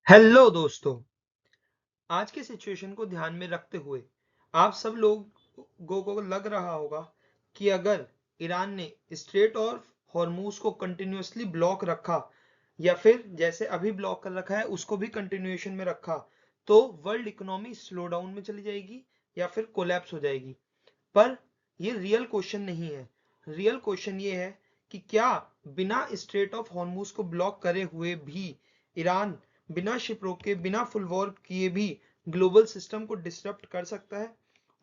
Hello दोस्तों। आज के सिचुएशन को ध्यान में रखते हुए आप सब लोगों को लग रहा होगा कि अगर ईरान ने स्ट्रेट और हॉर्मूज को कंटिन्यूअसली ब्लॉक रखा या फिर जैसे अभी ब्लॉक कर रखा है उसको भी कंटिन्यूएशन में रखा तो वर्ल्ड इकोनॉमी स्लो डाउन में चली जाएगी या फिर कोलैप्स हो जाएगी। पर ये रियल क्वेश्चन नहीं है। रियल क्वेश्चन ये है कि क्या बिना स्ट्रेट ऑफ हॉर्मूज को ब्लॉक करे हुए भी ईरान बिना शिप रोके बिना फुल वॉर किए भी ग्लोबल सिस्टम को डिसरप्ट कर सकता है।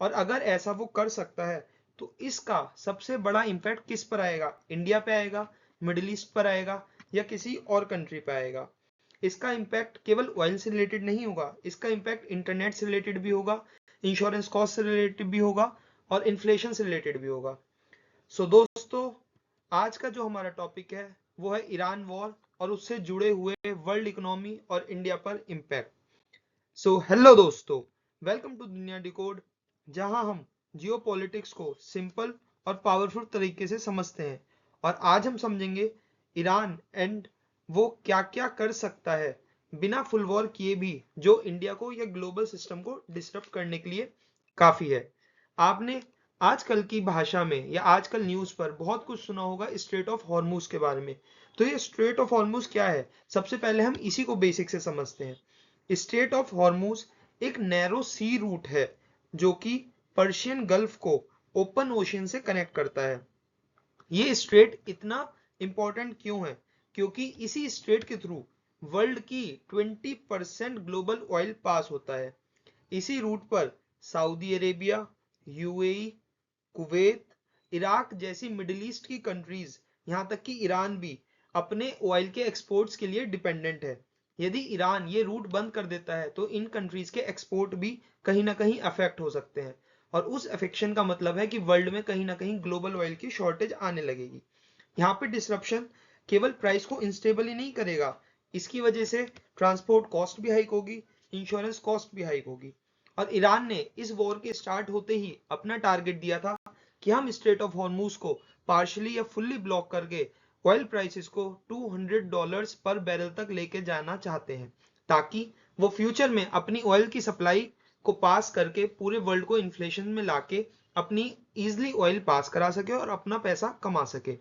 और अगर ऐसा वो कर सकता है तो इसका सबसे बड़ा इंपैक्ट किस पर आएगा? इंडिया पे आएगा, मिडिल ईस्ट पर आएगा या किसी और कंट्री पे आएगा? इसका इंपैक्ट केवल ऑयल से रिलेटेड नहीं होगा, इसका इंपैक्ट इंटरनेट से रिलेटेड भी होगा, इंश्योरेंस कॉस्ट से रिलेटेड भी होगा और इन्फ्लेशन से रिलेटेड भी होगा। सो दोस्तों, आज का जो हमारा टॉपिक है वो है ईरान वॉर और उससे जुड़े हुए वर्ल्ड इकोनॉमी और इंडिया पर इम्पैक्ट। सो हेलो दोस्तों, वेलकम टू दुनिया डिकोड, जहां हम जियोपॉलिटिक्स को सिंपल और पावरफुल तरीके से समझते हैं। और आज हम समझेंगे ईरान एंड वो क्या क्या कर सकता है बिना फुल वॉर किए भी, जो इंडिया को या ग्लोबल सिस्टम को डिस्टर्ब करने के लिए काफी है। आपने आजकल की भाषा में या आजकल न्यूज पर बहुत कुछ सुना होगा स्ट्रेट ऑफ हॉर्मूज के बारे में। तो ये स्ट्रेट ऑफ हॉर्मूज क्या है, सबसे पहले हम इसी को बेसिक से समझते हैं। स्ट्रेट ऑफ हॉर्मूज एक नैरो सी रूट है जो कि पर्शियन गल्फ को ओपन ओशन से कनेक्ट करता है। ये स्ट्रेट इतना इंपॉर्टेंट क्यों है? क्योंकि इसी स्ट्रेट के थ्रू वर्ल्ड की 20% ग्लोबल ऑयल पास होता है। इसी रूट पर Saudi Arabia, UAE, Kuwait, Iraq जैसी मिडिल ईस्ट की कंट्रीज, यहां तक कि ईरान भी अपने ऑयल के एक्सपोर्ट्स के लिए डिपेंडेंट है। यदि ईरान ये रूट बंद कर देता है तो इन कंट्रीज के एक्सपोर्ट भी कहीं ना कहीं अफेक्ट हो सकते हैं। और उस अफेक्शन का मतलब है कि वर्ल्ड में कहीं ना कहीं ग्लोबल ऑयल की शॉर्टेज आने लगेगी। यहाँ पे डिसरप्शन केवल प्राइस को इंस्टेबल ही नहीं करेगा, इसकी वजह से ट्रांसपोर्ट कॉस्ट भी हाइक होगी, इंश्योरेंस कॉस्ट भी हाइक होगी। और ईरान ने इस वॉर के स्टार्ट होते ही अपना टारगेट दिया था कि हम स्ट्रेट ऑफ हॉर्मूज को पार्शली या फुल्ली ब्लॉक करके ऑयल प्राइसेस को $200 पर बैरल तक लेके जाना चाहते हैं, ताकि वो फ्यूचर में अपनी ऑयल की सप्लाई को पास करके पूरे वर्ल्ड को इन्फ्लेशन में लाके अपनी इजिली ऑयल पास करा सके और अपना पैसा कमा सके।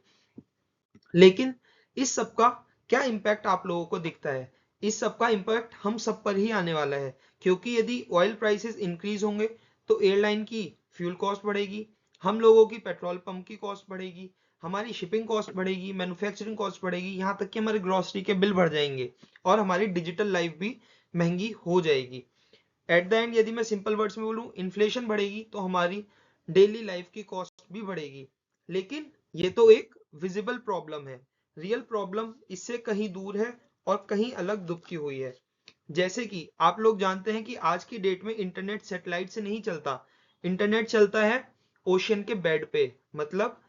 लेकिन इस सब का क्या इम्पैक्ट आप लोगों को दिखता है? इस सब का इम्पैक्ट हम सब पर ही आने वाला है, क्योंकि यदि ऑयल प्राइसेस इंक्रीज होंगे तो एयरलाइन की फ्यूल कॉस्ट बढ़ेगी, हम लोगों की पेट्रोल पंप की कॉस्ट बढ़ेगी, हमारी शिपिंग कॉस्ट बढ़ेगी, मैन्युफैक्चरिंग कॉस्ट बढ़ेगी, यहाँ तक कि हमारे ग्रोसरी के बिल बढ़ जाएंगे और हमारी डिजिटल लाइफ भी महंगी हो जाएगी। एट द एंड यदि मैं सिंपल वर्ड्स में बोलूं, इन्फ्लेशन बढ़ेगी तो हमारी डेली लाइफ की कॉस्ट भी बढ़ेगी। लेकिन ये तो एक विजिबल प्रॉब्लम है, रियल प्रॉब्लम इससे कहीं दूर है और कहीं अलग दुबकी हुई है। जैसे कि आप लोग जानते हैं कि आज की डेट में इंटरनेट सैटेलाइट से नहीं चलता, इंटरनेट चलता है ओशियन के बेड पे। मतलब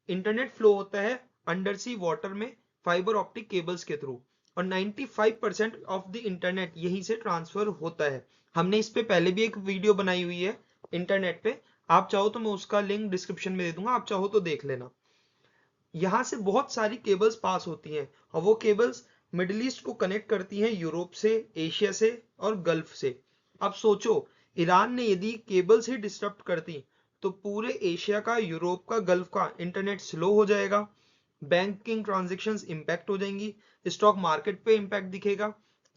इंटरनेट फ्लो होता है अंडर सी वाटर में फाइबर ऑप्टिक केबल्स के थ्रू, और 95% ऑफ द इंटरनेट यहीं से ट्रांसफर होता है। हमने इस पे पहले भी एक वीडियो बनाई हुई है इंटरनेट पे, आप चाहो तो मैं उसका लिंक डिस्क्रिप्शन में दे दूंगा, आप चाहो तो देख लेना। यहाँ से बहुत सारी केबल्स पास होती हैं और वो केबल्स मिडिल ईस्ट को कनेक्ट करती हैं यूरोप से, एशिया से और गल्फ से। अब सोचो, ईरान ने यदि केबल्स ही डिस्टर्ब करती तो पूरे एशिया का, यूरोप का, गल्फ का इंटरनेट स्लो हो जाएगा, बैंकिंग ट्रांजेक्शन्स इंपैक्ट हो जाएंगी, स्टॉक मार्केट पे इंपैक्ट दिखेगा,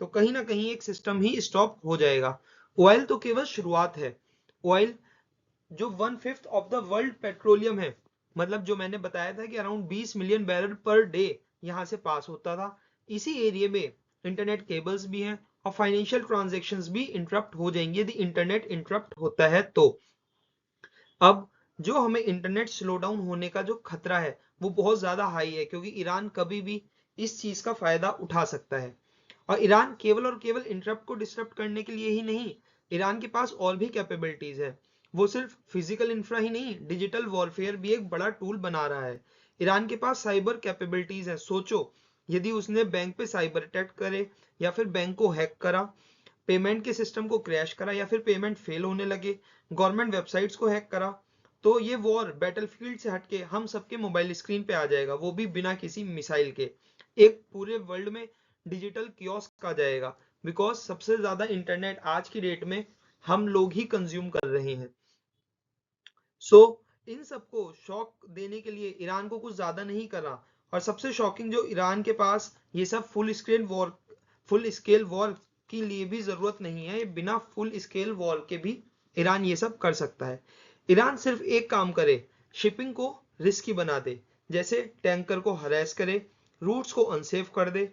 तो कहीं ना कहीं एक सिस्टम ही स्टॉप हो जाएगा। ऑयल तो केवल शुरुआत है। ऑयल जो 1/5 ऑफ द वर्ल्ड पेट्रोलियम है, मतलब जो मैंने बताया था कि around 20 million barrel per day यहां से पास होता था, इसी एरिया में इंटरनेट केबल्स भी हैं और फाइनेंशियल ट्रांजेक्शन्स भी इंटरप्ट हो जाएंगे यदि इंटरनेट इंटरप्ट होता है तो। अब जो हमें इंटरनेट स्लो डाउन होने का जो खतरा है वो बहुत ज्यादा हाई है, क्योंकि ईरान कभी भी इस चीज का फायदा उठा सकता है। और ईरान केवल और केवल इंटरप्ट को डिस्टर्ब करने के लिए ही नहीं, ईरान के पास और भी कैपेबिलिटीज है। वो सिर्फ फिजिकल इंफ्रा ही नहीं, डिजिटल वॉरफेयर भी एक बड़ा टूल बना रहा है। ईरान के पास साइबर कैपेबिलिटीज है। सोचो, यदि उसने बैंक पे साइबर अटैक करे या फिर बैंक को हैक करा, पेमेंट के सिस्टम को क्रैश करा या फिर पेमेंट फेल होने लगे, गवर्नमेंट वेबसाइट्स को हैक करा, तो ये वॉर बैटलफील्ड से हटके हम सबके मोबाइल स्क्रीन पे आ जाएगा, वो भी बिना किसी मिसाइल के। एक पूरे वर्ल्ड में डिजिटल कियोस्क आ जाएगा। बिकॉज सबसे ज्यादा इंटरनेट आज की डेट में हम लोग ही कंज्यूम कर रहे हैं। सो इन सबको शॉक देने के लिए ईरान को कुछ ज्यादा नहीं करा। और सबसे शॉकिंग जो ईरान के पास ये सब फुल स्केल वॉर के लिए भी जरूरत नहीं है, बिना फुल स्केल वॉर के भी ईरान ये सब कर सकता है। ईरान सिर्फ एक काम करे, शिपिंग को रिस्की बना दे, जैसे टैंकर को हरेस करे, रूट्स को अनसेफ कर दे,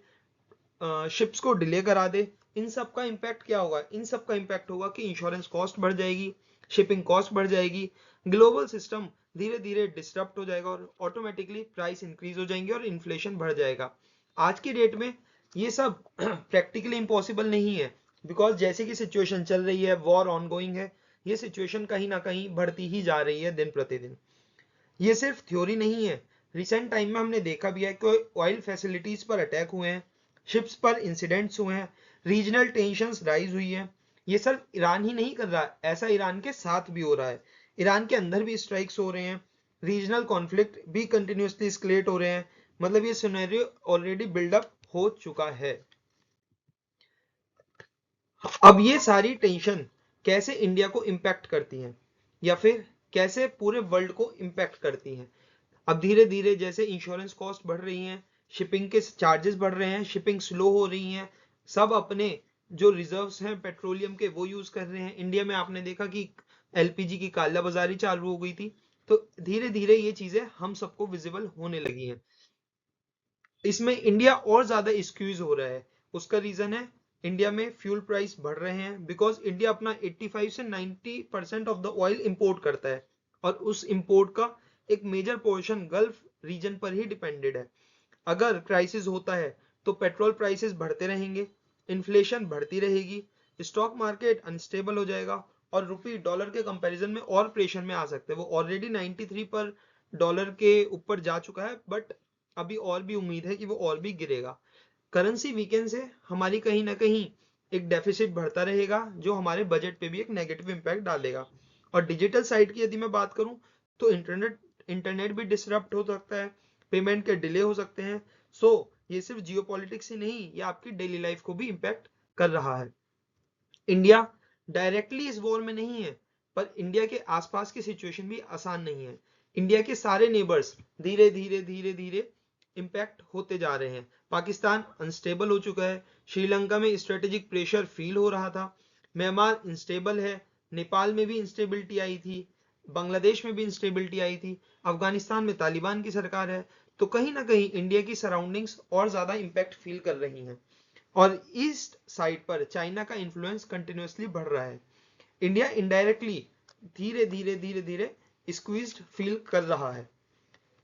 शिप्स को डिले करा दे। इन सब का इम्पैक्ट क्या होगा? इन सब का इम्पैक्ट होगा कि इंश्योरेंस कॉस्ट बढ़ जाएगी, शिपिंग कॉस्ट बढ़ जाएगी, ग्लोबल सिस्टम धीरे धीरे डिस्टर्ब हो जाएगा और ऑटोमेटिकली प्राइस इंक्रीज हो जाएंगे और इन्फ्लेशन बढ़ जाएगा। आज की डेट में ये सब प्रैक्टिकली इम्पॉसिबल नहीं है, बिकॉज जैसे कि सिचुएशन चल रही है, वॉर ऑन गोइंग है, ये सिचुएशन कहीं ना कहीं बढ़ती ही जा रही है दिन प्रतिदिन। ये सिर्फ थ्योरी नहीं है, रिसेंट टाइम में हमने देखा भी है कि ऑयल फैसिलिटीज पर अटैक हुए हैं, शिप्स पर इंसिडेंट्स हुए हैं, रीजनल टेंशंस राइज हुई है। ये सिर्फ ईरान ही नहीं कर रहा है, ऐसा ईरान के साथ भी हो रहा है। ईरान के अंदर भी स्ट्राइक्स हो रहे हैं, रीजनल कॉन्फ्लिक्ट भी कंटिन्यूसली एस्केलेट हो रहे हैं। मतलब ये सिनेरियो ऑलरेडी बिल्डअप हो चुका है। अब ये सारी टेंशन कैसे इंडिया को इम्पैक्ट करती हैं, या फिर कैसे पूरे वर्ल्ड को इम्पैक्ट करती हैं? अब धीरे धीरे जैसे इंश्योरेंस कॉस्ट बढ़ रही हैं, शिपिंग के चार्जेस बढ़ रहे हैं, शिपिंग स्लो हो रही हैं, सब अपने जो रिजर्व्स हैं पेट्रोलियम के वो यूज कर रहे हैं। इंडिया में आपने देखा कि एलपीजी की कालाबाजारी चालू हो गई थी। तो धीरे धीरे ये चीजें हम सबको विजिबल होने लगी हैं। इसमें इंडिया और ज्यादा स्क्यूज हो रहा है। उसका रीजन है इंडिया में फ्यूल प्राइस बढ़ रहे हैं, बिकॉज इंडिया अपना 85 से 90% ऑफ द ऑयल इंपोर्ट करता है और उस इंपोर्ट का एक मेजर पोर्शन गल्फ रीजन पर ही डिपेंडेड है। अगर क्राइसिस होता है तो पेट्रोल प्राइसेस बढ़ते रहेंगे, इन्फ्लेशन बढ़ती रहेगी, स्टॉक मार्केट अनस्टेबल हो जाएगा और रुपी डॉलर के कंपैरिजन में और प्रेशर में आ सकते हैं। वो ऑलरेडी 93 पर डॉलर के ऊपर जा चुका है, बट अभी और भी उम्मीद है कि वो और भी गिरेगा। करेंसी वीकेंड से हमारी कहीं ना कहीं एक डेफिसिट बढ़ता रहेगा, जो हमारे बजट पे भी एक नेगेटिव इंपैक्ट डालेगा। और डिजिटल साइड की यदि मैं बात करूं तो इंटरनेट भी डिसरप्ट हो सकता है, पेमेंट के डिले हो सकते हैं। सो ये सिर्फ जियोपॉलिटिक्स ही नहीं, ये आपकी डेली लाइफ को भी इम्पैक्ट कर रहा है। इंडिया डायरेक्टली इस वॉर में नहीं है, पर इंडिया के आसपास की सिचुएशन भी आसान नहीं है। इंडिया के सारे नेबर्स धीरे धीरे धीरे धीरे इंपैक्ट होते जा रहे हैं। पाकिस्तान अनस्टेबल हो चुका है, श्रीलंका में स्ट्रेटेजिक प्रेशर फील हो रहा था, म्यांमार इंस्टेबल है, नेपाल में भी इंस्टेबिलिटी आई थी, बांग्लादेश में भी इंस्टेबिलिटी आई थी, अफगानिस्तान में तालिबान की सरकार है। तो कहीं ना कहीं इंडिया की सराउंडिंग्स और ज्यादा इंपैक्ट फील कर रही हैं। और ईस्ट साइड पर चाइना का इन्फ्लुएंस कंटिन्यूसली बढ़ रहा है। इंडिया इनडायरेक्टली धीरे धीरे धीरे धीरे स्क्वीज्ड फील कर रहा है।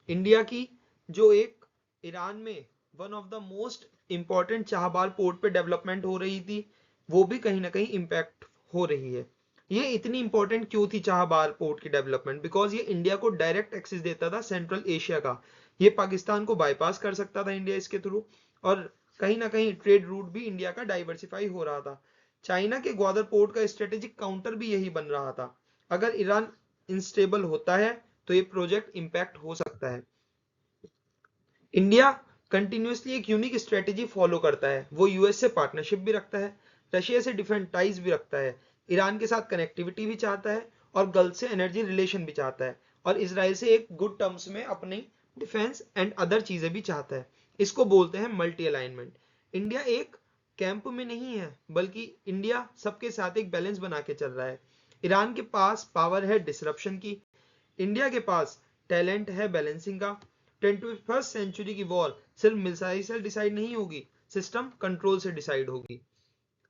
इंडिया की जो एक ईरान में one of the most important Chabahar port पे डेवलपमेंट हो रही थी, वो भी कहीं ना कहीं इंपैक्ट हो रही है। ये इतनी इंपॉर्टेंट क्यों थी चाहबार पोर्ट की डेवलपमेंट? बिकॉज ये इंडिया को डायरेक्ट एक्सेस देता था सेंट्रल एशिया का। ये पाकिस्तान को बाईपास कर सकता था इंडिया इसके थ्रू, और कहीं ना कहीं ट्रेड रूट भी इंडिया का डाइवर्सिफाई हो रहा था। चाइना के ग्वादर पोर्ट का स्ट्रेटेजिक काउंटर भी यही बन रहा था। अगर ईरान इंस्टेबल होता है तो ये प्रोजेक्ट इंपैक्ट हो सकता है। इंडिया कंटिन्यूसली एक यूनिक स्ट्रेटेजी फॉलो करता है। वो यूएस से पार्टनरशिप भी रखता है, रशिया से डिफेंस टाइज भी रखता है, ईरान के साथ कनेक्टिविटी भी चाहता है और गल्फ से एनर्जी रिलेशन भी चाहता है, और इसराइल से एक गुड टर्म्स में अपनी डिफेंस एंड अदर चीजें भी चाहता है। इसको बोलते हैं मल्टी अलाइनमेंट। इंडिया एक कैंप में नहीं है, बल्कि इंडिया सबके साथ एक बैलेंस बना के चल रहा है। ईरान के पास पावर है डिसरप्शन की, इंडिया के पास टैलेंट है बैलेंसिंग का। 21वीं सेंचुरी की वॉर सिर्फ मिसाइल से डिसाइड नहीं होगी, सिस्टम कंट्रोल से डिसाइड होगी।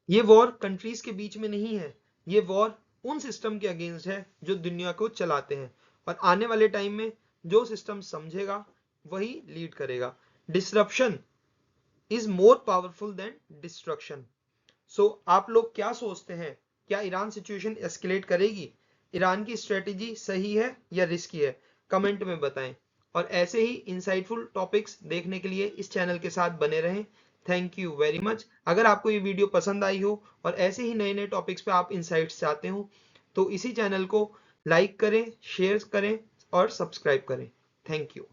ये वॉर कंट्रीज के बीच में नहीं है, ये वॉर उन सिस्टम के अगेंस्ट है जो दुनिया को चलाते हैं। और आने वाले टाइम में जो सिस्टम समझेगा वही लीड करेगा। Disruption is more powerful than destruction. So आप लोग क्या सोचते हैं? क्या ईरान सिचुएशन एस्केलेट करेगी? ईरान की स्ट्रेटेजी सही है या रिस्की है? कमेंट में बताएं। और ऐसे ही इंसाइटफुल टॉपिक्स देखने के लिए इस चैनल के साथ बने रहें। Thank you very much. अगर आपको ये वीडियो पसंद आई हो और ऐसे ही नए नए टॉपिक्स पे आप इंसाइट्स चाहते हो तो इसी चैनल को लाइक करें, शेयर करें और सब्सक्राइब करें। Thank you.